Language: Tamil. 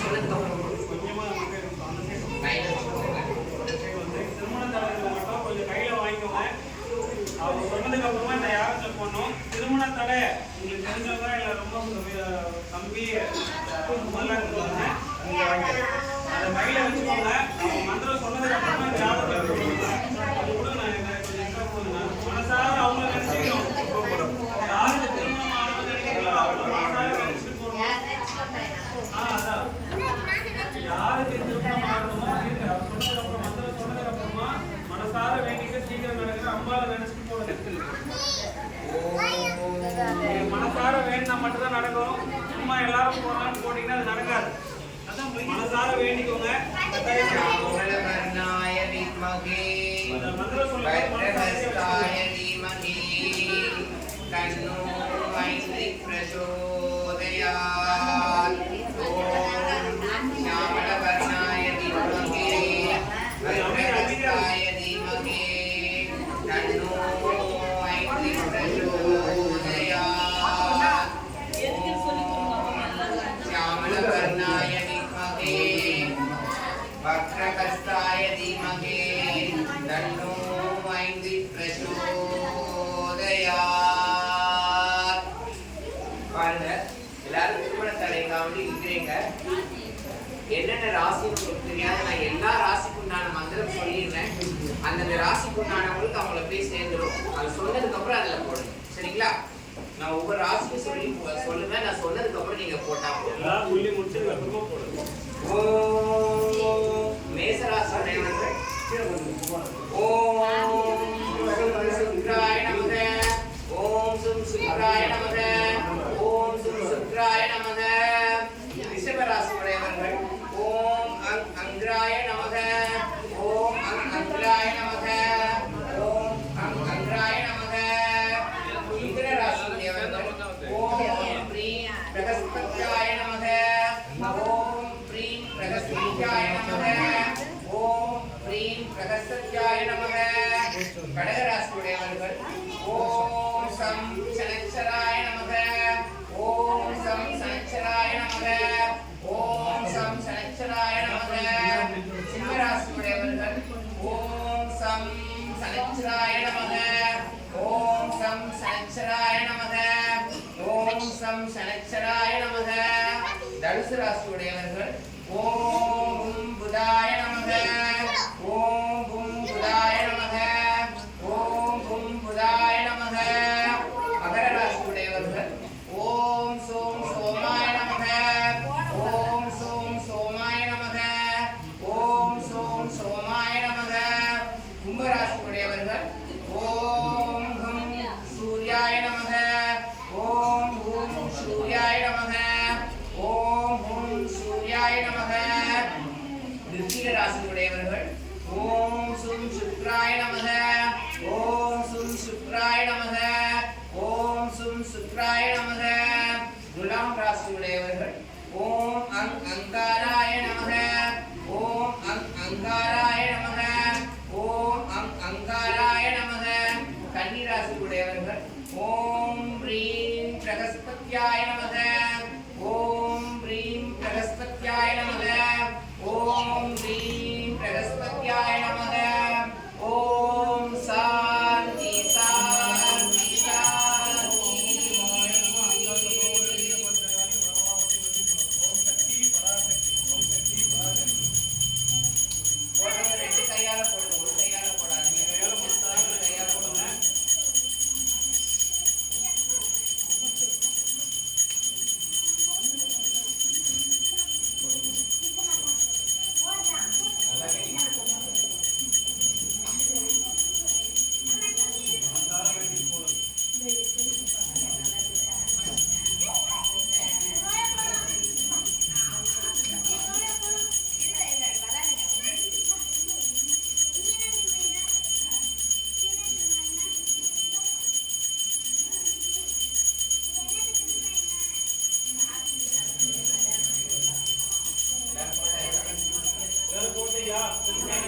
சொன்னதுக்கு அப்புறம் கொஞ்சமா கையில வச்சுக்கோங்க. திருமண தடவை மட்டும் கொஞ்சம் கையில வாங்கிக்கோங்க. அவங்க சொன்னதுக்கு அப்புறமா இந்த யாகத்தை பண்ணோம். திருமண தடை உங்களுக்கு தெரிஞ்சவங்க இல்லை ரொம்ப தம்பி முதல்ல சொல்லுவாங்க. அதை கையில வச்சுக்கோங்க. அவங்க மந்திரம் சொன்னதுக்கு அப்புறமா இந்த யாகத்தை கொடுங்க. அது கூட நான் கொஞ்சம் எக்ஸ்ட்ரா போடுங்க. மனசார அவங்க நினைச்சுக்கணும். யாருக்கு திருமணம் ஆகணும்னு நினைக்கிறீங்களோ அவங்க மனசார நினைச்சுட்டு போகணும். அதான் யாருக்கு திருமணம் ஆகணுமோ சொன்னதுக்கு அப்புறம் மந்திரம் சொன்னதுக்கு அப்புறமா மனசார வேண்டிட்டு சீக்கிரம் நடக்கிற அம்பாவை நினைச்சிட்டு போடுங்க. மனசார வேண்டினா மட்டும்தான் நடக்கும். சும்மா எல்லாரும் போறான்னு போட்டீங்கன்னா அது நடக்காது. அதான் மனசார வேண்டிக்கோங்க. மந்திரம் சொல்லுங்க. वक्रहस्ताय धीमहि तन्नो ऐन्द्रिः प्रचोदयात्. பாருங்க எல்லாரும் திருமண தடைக்காண்டி இருக்கிறீங்க. என்னென்ன ராசின்னு உங்களுக்கு தெரியாது. நான் எல்லா ராசிக்கு உண்டான மந்திரம் சொல்லிடுறேன். அந்தந்த ராசிக்கு உண்டானவங்களுக்கு அவங்கள போய் சேர்ந்துடும். அது சொன்னதுக்கு அப்புறம் அதில் போடுங்க. சரிங்களா? நான் ஒவ்வொரு ராசிக்கும் சொல்லி சொல்லுவேன். நான் சொன்னதுக்கு அப்புறம் நீங்க போட்டா போதும். சொல்லி முடிச்சதுக்கு அப்புறமா போடுங்க. ஓம் மேசராசியுடையவர்கள் ஓம் சுக்ராய நமக. ஓம் சுக்ராய நமக. ஓம் சுக்ராய நமக. ரிஷபராசியுடையவர்கள் ஓம் அங்ராய நமக. ஓம் அங்ராய நமக. ஓம் அங்ராய நமக. மிதுன ராசியுடையவர்கள் ஓம் ப்ரீம் பிரகஸ்பத்யாய நமக. ஓம் ப்ரீம் பிரகஸ்பத்யாய நமக. ஓம் ப்ரீம் பிரகஸ்பத்யாய நமக. கடக ராசியுடையவர்கள் ஓம் சம் சனச்சராய நமக. ஓம் சம் சனச்சராய நமக. ஓம் சம் சனச்சராய நமக. சிம்ம ராசியுடையவர்கள் ஓம் சம் சனச்சராய நமக. ஓம் சம் சனச்சராய நமக. ஓம் சம் சனச்சராய நமக. தனுசு ராசியுடையவர்கள் ஓம் புதாய நமக. ஓம் புதாய நமக. ஓம் புதாய நமக. மகர ராசியுடையவர்கள் ஓம் சோம் சோமாய நமக. ஓம் சோம் சோமாய நமக. ஓம் சோம் சோமாய நமக. கும்ப ராசியுடையவர்கள் ஓம் ஹம் சூர்யாய நமக. ஓம் ஹூம் சூர்யாய நமக. ஓம் ஹூம் சூர்யாய நமக. விருச்சிக ராசியுடையவர்கள் ஓம் சும் சுக்ராய நமக. ஓம் சும் சுக்ராய நமக. ஓம் சும் சுக்ராய நமக. துலாம் ராசியுடையவர்கள் ஓம் அங்காராய நமக. ஓம் அங்காராய நமக. ஓம் அங்காராய நமக. கன்னி ராசியுடையவர்கள் ஓம் ப்ரீம் பிரகஸ்பத்யாய நமக. ஓம் ப்ரீம் பிரகஸ்பத்யாய நமக. ஓம் ப்ரீம்